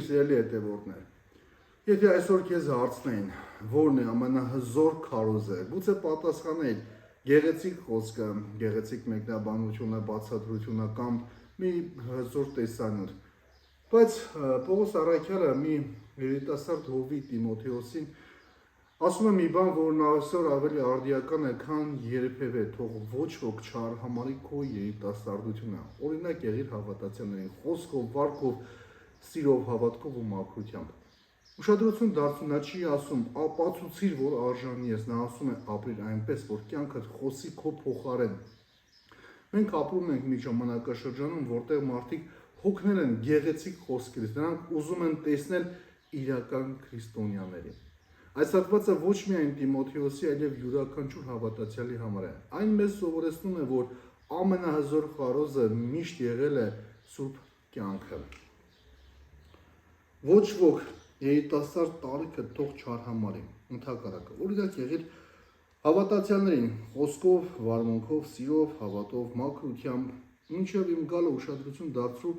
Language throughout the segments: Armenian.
սիրելի հետևորդներ, եթե այսօր քեզ հարցնեին, որն է ամենահզոր քարոզը, գուցե պատասխանել գեղեցիկ խոսքը, գեղեցիկ մեկնաբանությունը, բացատրությունը կամ մի հզոր տեսանյութ։ Բայց Պողոս Առաքյալը մի երիտասարդ հովի Տիմոթեոսին ասում է մի բան, որն այսօր ավելի արդիական է, քան երբևէ, թող ոչ ոք չարհամարի քո երիտասարդությունը։ Օրինակ եղիր հավատացյալներին, խոսքով, վարքով, սիրով, հավատքով ու մաքրությամբ։ Ուշադրություն դարձու, նա չի ասում, ապացուցիր, որ արժանի ես, նա ասում է ապրիր այնպես, որ կյանքդ խոսի քո փոխարեն։ Մենք ապրում ենք մի ժամանակաշրջանում, որտեղ մարդիկ հոգնել են գեղեցիկ խոսքերից, նրանք ուզում են տեսնել իրական քրիստոնյաների։ Այս հատվածը ոչ միայն Տիմոթեոսի, այլև յուրաքանչյուր հավատացյալի համար է։ Այն մեզ սովորեցնում է, որ ամենահզոր քարոզը միշտ եղել է սուրբ կյանքը։ Ոչ ոք երիտասարդ տարիքը թող չարհամարի, ընդհակառակը, օրինակ եղիր հավատացյալներին, խոսքով, վարմունքով, սիրով, հավատով, մաքրությամբ, մինչև իմ գալը ուշադրություն դարձրու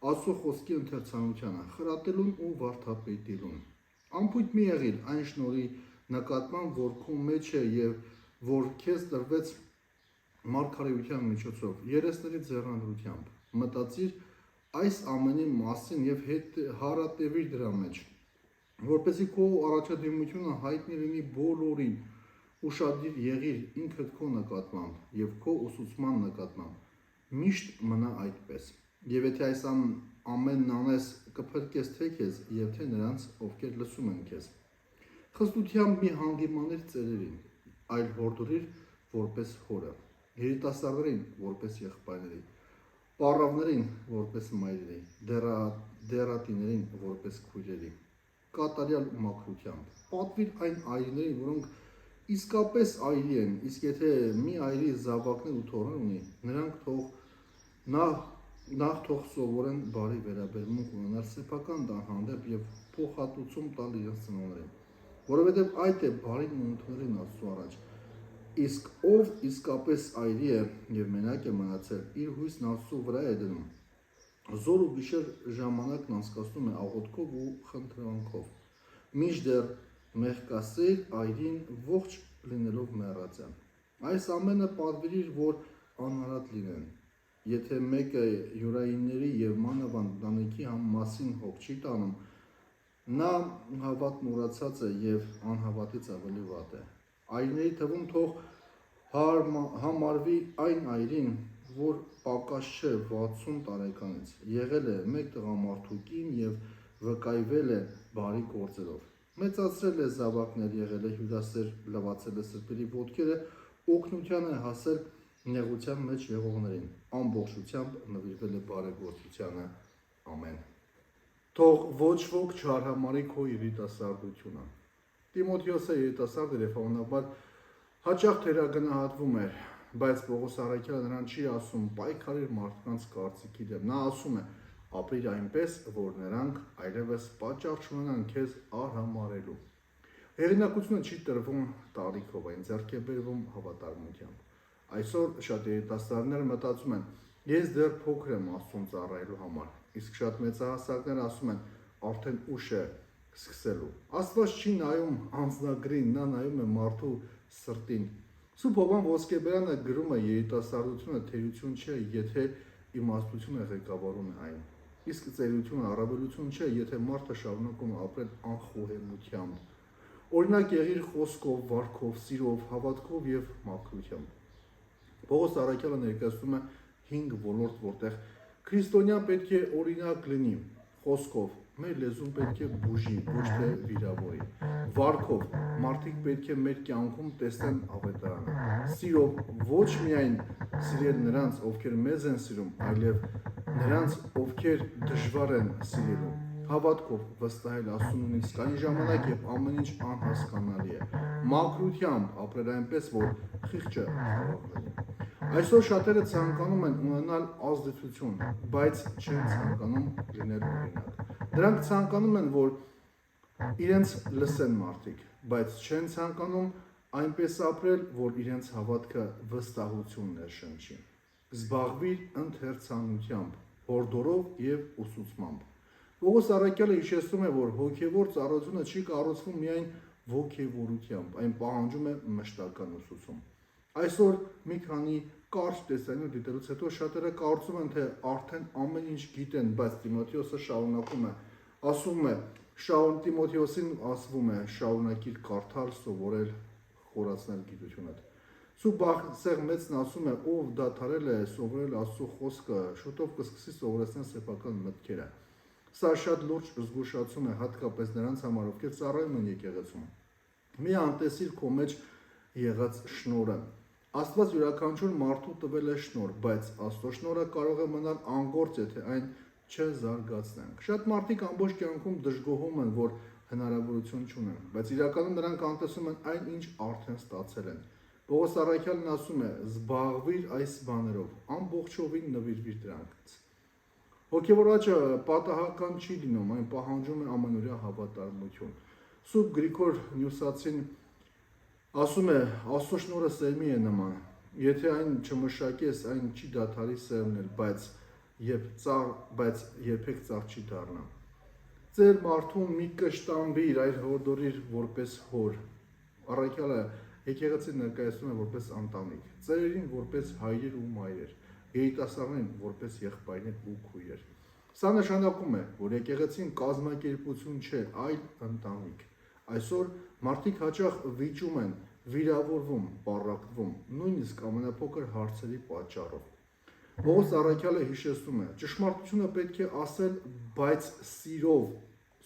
Աստծո խոսքի ընթերցանությանը, խրատելուն ու վարդապետելուն։ Անփույթ մի եղիր այն շնորհի նկատմամբ, որ քո մեջ է եւ որ քեզ տրվեց մարգարեության միջոցով, երեսների ձեռանդրությամբ։ Մտածիր այս ամենի մասին եւ հարատևիր դրա մեջ, որպեսզի քո առաջադիմությունը հայտնի լինի բոլորին, ուշադիր եղիր ինքդ քո նկատմամբ եւ քո ուսուցման նկատմամբ։ Միշտ մնա այդպես։ Եվ եթե այս ամենն անես, կփրկես թե քեզ եւ թե նրանց, ովքեր լսում են քեզ։ Խստությամբ մի հանդիմանիր ծերերին, այլ հորդորիր որպես հորը, երիտասարդներին որպես եղբայրների, պառավներին որպես մայրերի, դերատիներին որպես քույրերի, կատարյալ մաքրությամբ։ Պատվիր այն այրիներին, որոնք իսկապես այրի են, իսկ եթե մի այրի զավակներ ու թոռներ ունի, նրանք նախ թող սովորեն բարի վերաբերմունք ունենալ սեփական տան հանդեպ եւ փոխհատուցում տալ իրենց ծնողներին, որովհետեւ այդ է բարին ու ընդունելին Աստծո առաջ։ Իսկ ով իսկապես այրի է եւ մենակ է մնացել, իր հույսն Աստծո վրա է դնում, զոր ու գիշեր ժամանակն անցկացնում է աղոթքով ու խնդրանքով, մինչդեռ մեղքասեր այրին ողջ լինելով մեռած է։ Այս ամենը պատվիրիր, որ անարատ լինեն։ Եթե մեկը յուրայինների եւ մանավանդ ընտանիքի մասին հոգ չի տանում, նա հավատն ուրացած է եւ անհավատից ավելի վատ է։ Այրների թվում թող համարվի այն այրին, որ պակաս չէ 60 տարեկանից, եղել է մեկ տղամարդու կին եւ վկայվել է բարի գործերով, մեծացրել է զավակներ, եղել է հյուրասեր, լվացել է սրբերի ոտքերը, օգնության է հասել նեղության մեջ եղողներին, ամբողջությամբ նվիրվել է բարեգործությանը։ Ամեն։ Թող ոչ ոք չարհամարի քո երիտասարդությունը։ Տիմոթեոսը երիտասարդ էր եւ հավանաբար հաճախ թերագնահատվում էր, բայց Պողոս Առաքյալը նրան չի ասում պայքարիր մարդկանց կարծիքի դեմ, նա ասում է ապրիր այնպես, որ նրանք այլևս պատճառ չունենան քեզ արհամարելու։ Հեղինակությունը չի տրվում տարիքով, այն ձեռք է բերվում հավատարմությամբ։ Այսօր շատ երիտասարդներ մտածում են, ես դեռ փոքր եմ Աստծուն ծառայելու համար, իսկ շատ մեծահասակներ ասում են, արդեն ուշ է սկսելու։ Աստված չի նայում անձնագրին, նա նայում է մարդու սրտին։ Սուրբ Հովհան Ոսկեբերանը գրում է երիտասարդությունը թերություն չէ, եթե իմաստությունը ղեկավարում է այն, իսկ ծերությունը առավելություն չէ, եթե մարդը շարունակում է ապրել անխոհեմությամբ։ Օրինակ եղիր խոսքով, վարքով, սիրով, հավատքով եւ մաքրությամբ։ Պողոս Առաքյալը ներկայացնում է 5 ոլորտ, որտեղ քրիստոնյան պետք է օրինակ լինի, խոսքով, մեր լեզուն պետք է բուժի, ոչ թե վիրավորի, վարքով, մարդիկ պետք է մեր կյանքում տեսնեն ավետարանը, սիրով, ոչ միայն սիրել նրանց, ովքեր մեզ են սիրում, այլև նրանց, ովքեր դժվար են սիրելու, հավատքով վստահել Աստծուն նույնիսկ այն ժամանակ, երբ ամեն ինչ անհասկանալի է, մաքրությամբ ապրել այնպես, որ խիղճը խաղաղ լինի։ Այսօր շատերը ցանկանում են ունենալ ազդեցություն, բայց չեն ցանկանում լինել օրինակ։ Դրանք ցանկանում են, որ իրենց լսեն մարդիկ, բայց չեն ցանկանում այնպես ապրել, որ իրենց հավատքը վստահություն ներշնչի։ Զբաղվիր ընթերցանությամբ, հորդորով եւ ուսուցմամբ։ Պողոս առաքյալը հիշեցնում է, որ հոգևոր ծառայությունը չի կառուցվում միայն ոգևորությամբ, այն պահանջում է մշտական ուսուցում։ Այսօր մի քանի կարճ տեսանյութ դիտելուց հետո շատերը կարծում են, թե արդեն ամեն ինչ գիտեն, բայց Տիմոթեոսը շարունակում է, ասում է, Տիմոթեոսին ասվում է, շարունակիր կարդալ, սովորել, խորացնել գիտությունդ։ Սու Բաղսեղ մեծն ասում է, ով դադարել է սովորել Աստծո խոսքը, շուտով կսկսի սովորեցնել սեփական մտքերը։ Սա շատ լուրջ զգուշացում է հատկապես նրանց համար, ովքեր ծառայում են եկեղեցում։ Մի անտեսիր քո մեջ եղած շնորհը։ Աստված յուրաքանչյուր մարդու տվել է շնորհ, բայց Աստծո շնորհը կարող է մնալ անգործ, եթե այն չզարգացնենք։ Շատ մարդիկ ամբողջ կյանքում դժգոհում են, որ հնարավորություն չունեն, բայց իրականում նրանք անտեսում են այն, ինչ արդեն ստացել են։ Պողոս առաքյալն ասում է. զբաղվիր այս բաներով, ամբողջովին նվիրվիր դրանց։ Հոգևոր աճը պատահական չի լինում, այն պահանջում է ամանորյա հավատարմություն։ Սուրբ Գրիգոր Նյուսացին ասում է, Աստծո շնորհը սերմի է նման, եթե այն չմշակես, այն չի դադարի սերմնել, բայց երբեք ծառ չի դառնա։ Ձեր մարդուն մի կշտամբիր, այլ հորդորիր որպես հոր։ Առաքյալը եկեղեցին ներկայացնում է որպես ընտանիք, ծերերին որպես հայրեր ու մայրեր, երիտասարդներին որպես եղբայրներ ու քույրեր։ Սա նշանակում է, որ եկեղեցին կազմակերպություն չէ, այլ ընտանիք։ Այսօր մարդիկ հաճախ վիճում են, վիրավորվում, պառակտվում, նույնիսկ ամենափոքր հարցերի պատճառով։ Պողոս առաքյալը հիշեցնում է, ճշմարտությունը պետք է ասել, բայց սիրով։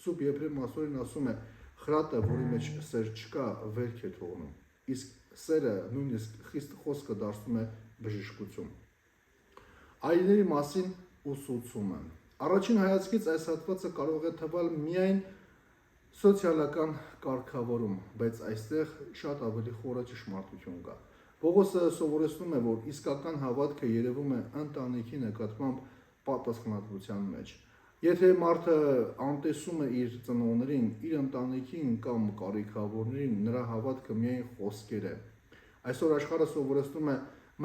Սուրբ Եփրեմ ասորին ասում է, խրատը, որի մեջ սեր չկա, վերք է թողնում, իսկ սերը նույնիսկ խիստ խոսքը դարձնում է բժշկություն։ Այրների մասին ուսուցումը։ Առաջին հայացքից այս հատվածը կարող է թվալ միայն սոցիալական կարգավորում, բայց այստեղ շատ ավելի խորը ճշմարտություն կա։ Պողոսը սովորեցնում է, որ իսկական հավատքը երևում է ընտանիքի նկատմամբ պատասխանատվության մեջ։ Եթե մարդը անտեսում է իր ծնողներին, իր ընտանիքին կամ կարիքավորներին, նրա հավատքը միայն խոսքեր է։ Այսօր աշխարհը սովորեցնում է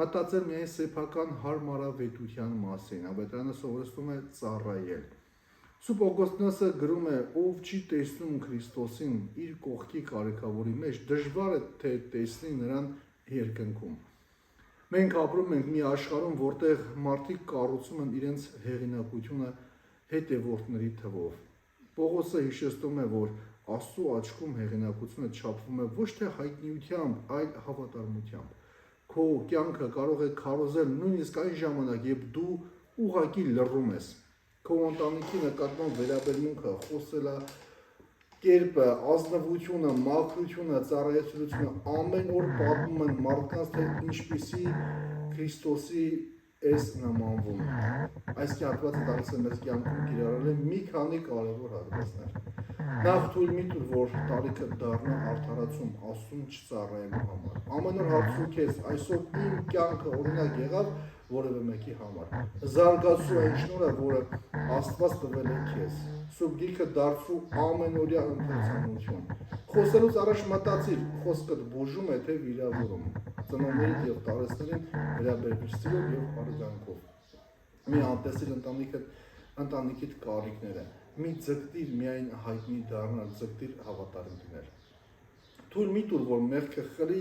մտածել միայն սեփական հարմարավետության մասին, ավետարանը սովորեցնում է ծառայել։ Սուրբ Օգոստինոսը գրում է, ով չի տեսնում Քրիստոսին իր կողքի կարիքավորի մեջ, դժվար է թե տեսնի նրան երկնքում։ Մենք ապրում ենք մի աշխարհում, որտեղ մարդիկ կառուցում են իրենց հեղինակությունը հետևորդների թվով։ Պողոսը հիշեցնում է, որ Աստծո աչքում հեղինակությունը չափվում է ոչ թե հայտնիությամբ, այլ հավատարմությամբ։ Քո կյանքը կարող է քարոզել նույնիսկ այն ժամանակ, երբ դու ուղղակի լռում ես։ Քո ընտանիքի նկատմամբ վերաբերմունքը, խոսելա կերպը, ազնվությունը, մաքրությունը, ծառայեցությունը ամեն օր պատմում են մարդկանց, թե ինչպիսի Քրիստոսի ես նմանվում։ Այս հատվածը տալիս է մեզ կյանքում կիրառել մի քանի կարևոր հատվածներ։ Նախ թույլ մի տուր, որ տարիքը դառնա արդարացում Աստծուն չծառայելու համար։ Ամեն օր հարցրու քեզ, այսօր իմ կյանքը օրինակ եղավ որևէ մեկի համար։ Զարգացու այն շնորհը, որը Աստված տվել է քեզ։ Սուրբ Գիրքը դարձրու ամենօրյա ընթերցանություն։ Խոսելուց առաջ մտածիր, խոսքդ բուժում է թե վիրավորում։ Ծնողներիդ եւ տարեցներին վերաբերվիր սիրով եւ արգանքով։ Մի անտեսիր ընտանիքիդ կարիքները։ Մի ձգտիր միայն հայտնի դառնալ, ձգտիր հավատարիմ լինել։ Թույլ մի տուր, որ մեղքը խլի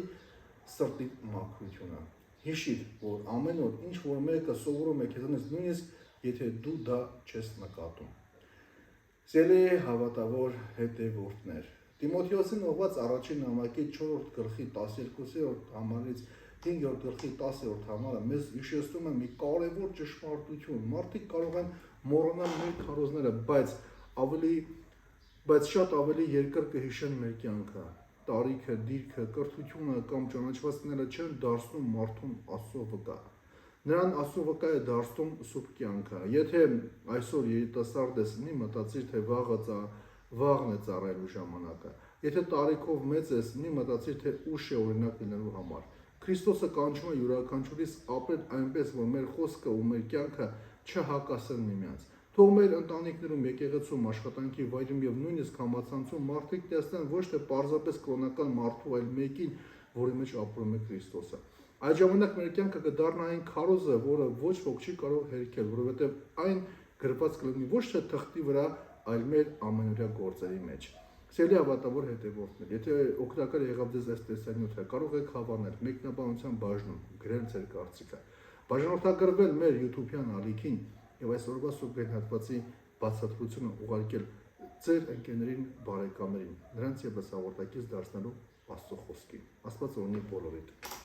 սրտի մաքրությունը։ Հիշիր, որ ամեն օր ինչ որ մեկը սովորում է քեզանից, նույնիսկ եթե դու դա չես նկատում։ Սիրելի հավատավոր հետևորդներ, Տիմոթեոսին ուղղված առաջին նամակի 4-րդ գլխի 12-րդ համարից 5-րդ գլխի 10-րդ համարը մեզ հիշեցնում է մի կարևոր ճշմարտություն։ Մարդիկ կարող են մոռանալ մեր քարոզները, բայց շատ ավելի երկար կհիշեն մեր կյանքը։ Տարիքը, դիրքը, կրթությունը կամ ճանաչվածքները չեն դարձնում մարդուն Աստծո վկա։ Նրան Աստծո վկա է դարձնում սուրբ կյանքը։ Եթե այսօր երիտասարդ ես, մի մտածիր, թե վաղն է ծառայելու ժամանակը։ Եթե տարիքով մեծ ես, մի մտածիր, թե ուշ է օրինակ լինելու համար։ Քրիստոսը կանչում է յուրաքանչյուրիս ապրել այնպես, որ մեր խոսքը ու մեր կյանքը չհակասեն միմյանց։ Թող մեր ընտանիքներում, եկեղեցում, աշխատանքի վայրում եւ նույնիսկ համացանցում մարդիկ տեսնեն ոչ թե պարզապես կրոնական մարդու, այլ մեկին, որի մեջ ապրում է Քրիստոսը։ Այդ ժամանակ մեր կյանքը կդառնա այն քարոզը, որը ոչ ոք չի կարող հերքել, որովհետեւ այն գրված կլինի ոչ թե թղթի վրա, այլ մեր ամենօրյա գործերի մեջ։ Սիրելի հավատավոր հետևորդներ, եթե օգտակար եղավ ձեզ այս տեսանյութը, կարող եք հավանել մեկնաբանության բաժնում, գրել ձեր կարծիքը, բաժանորդագրվել մեր YouTube-յան ալիքին եւ այսօրվա սուպեր հատվածի բացատրությունը ուղարկել ձեր ընկերներին, բարեկամներին, նրանց եւս հաղորդակից դարձնելու Աստծո խոսքին։ Աստված օրհնի բոլորիդ։